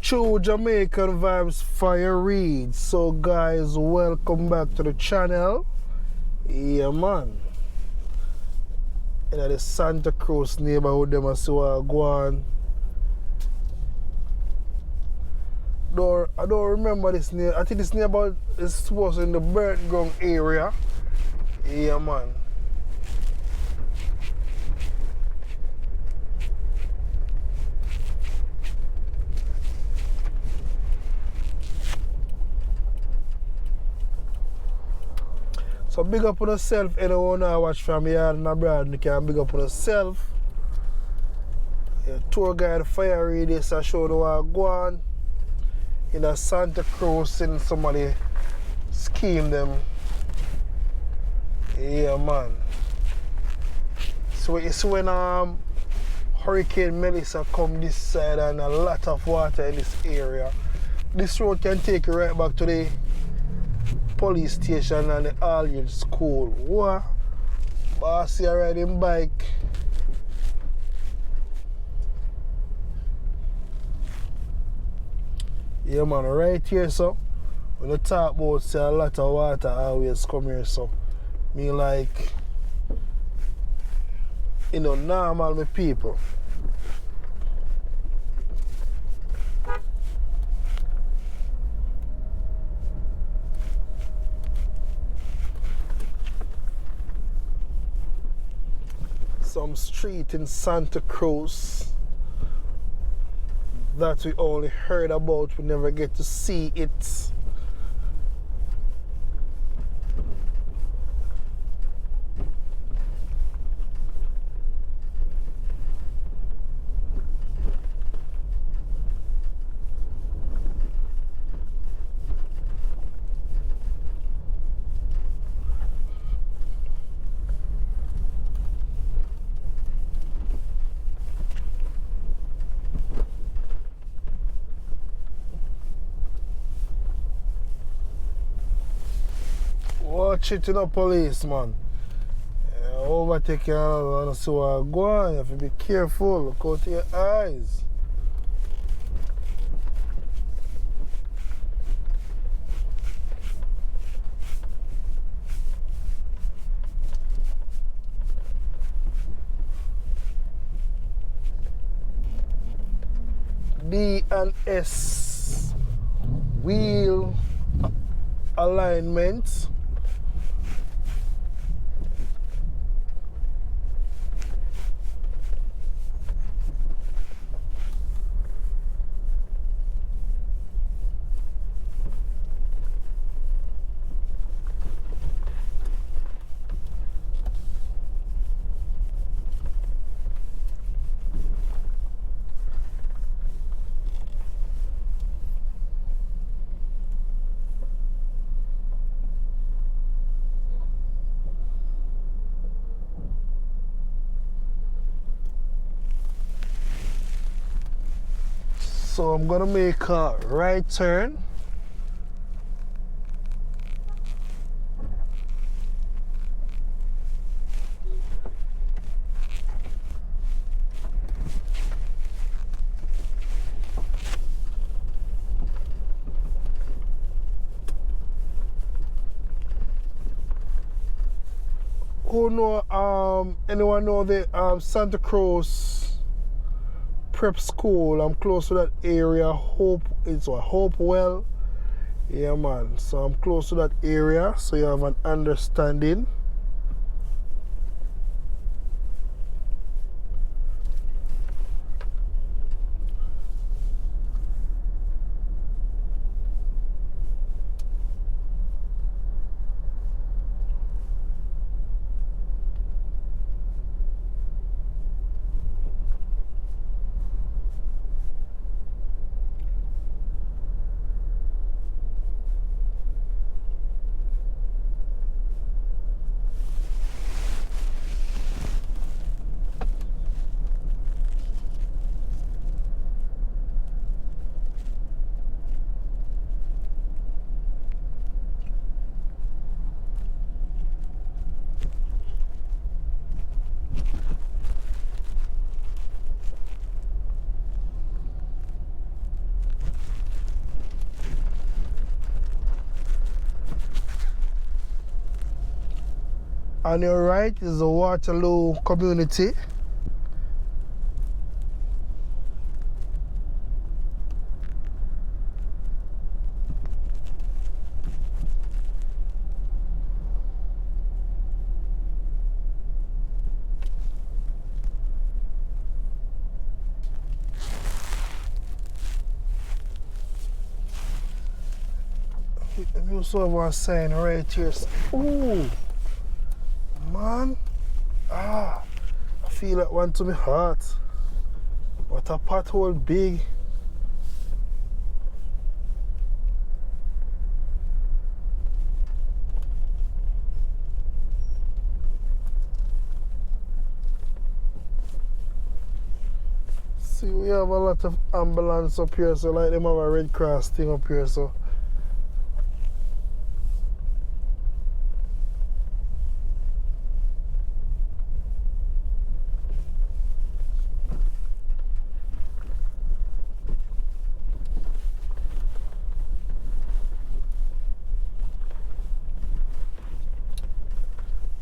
True Jamaican Vibes, Fire Reid. So guys, welcome back to the channel. Yeah man. In the Santa Cruz neighborhood, them I see what go on. I don't remember this near. I think this neighborhood is supposed to be in the bird ground area. Yeah man. So big up on yourself, anyone who watch from yard and abroad, you can big up on yourself. Yeah, tour guide Fire Reid is a show the what go on. In a Santa Cruz, and somebody scheme them. Yeah man. So you see when Hurricane Melissa come this side and a lot of water in this area, this road can take you right back to the police station and the all-age school. What? Boss here riding bike. Yeah man, right here so when you talk about say a lot of water always come here so me like normal me people. Some street in Santa Cruz that we only heard about, we never get to see it. Watch it, police, man. Overtake you and see what go on. You have to be careful. Look out your eyes. D and S wheel alignment. So I'm gonna make a right turn. Who know anyone know the Santa Cruz prep school? I'm close to that area. It's a Hopewell. Yeah man, so I'm close to that area so you have an understanding. On your right is the Waterloo community. Let me also have one sign right here. Ooh, man. I feel that one to my heart. What a pothole big. See, we have a lot of ambulance up here, so like them have a Red Cross thing up here, so.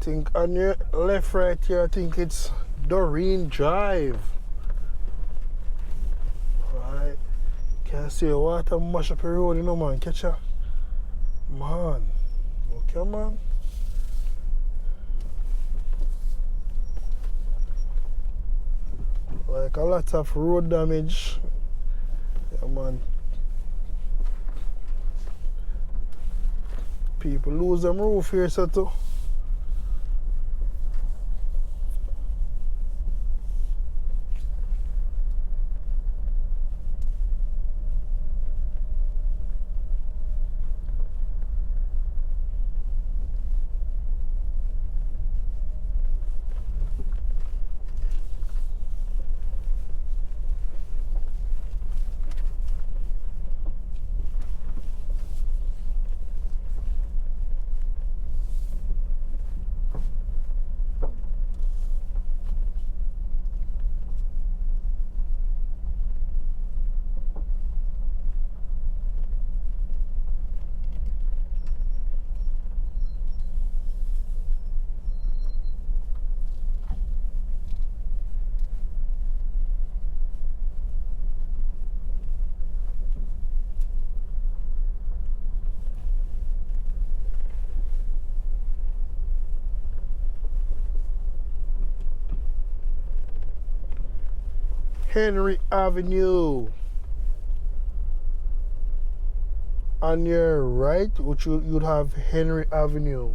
I think on your left right here, I think it's Dorine Drive. Right. Can't see the water mash up the road, you know, man. Catch ya. Man. Okay, man. Like a lot of road damage. Yeah, man. People lose them roof here, so too. Henry Avenue. On your right, which you'd have Henry Avenue.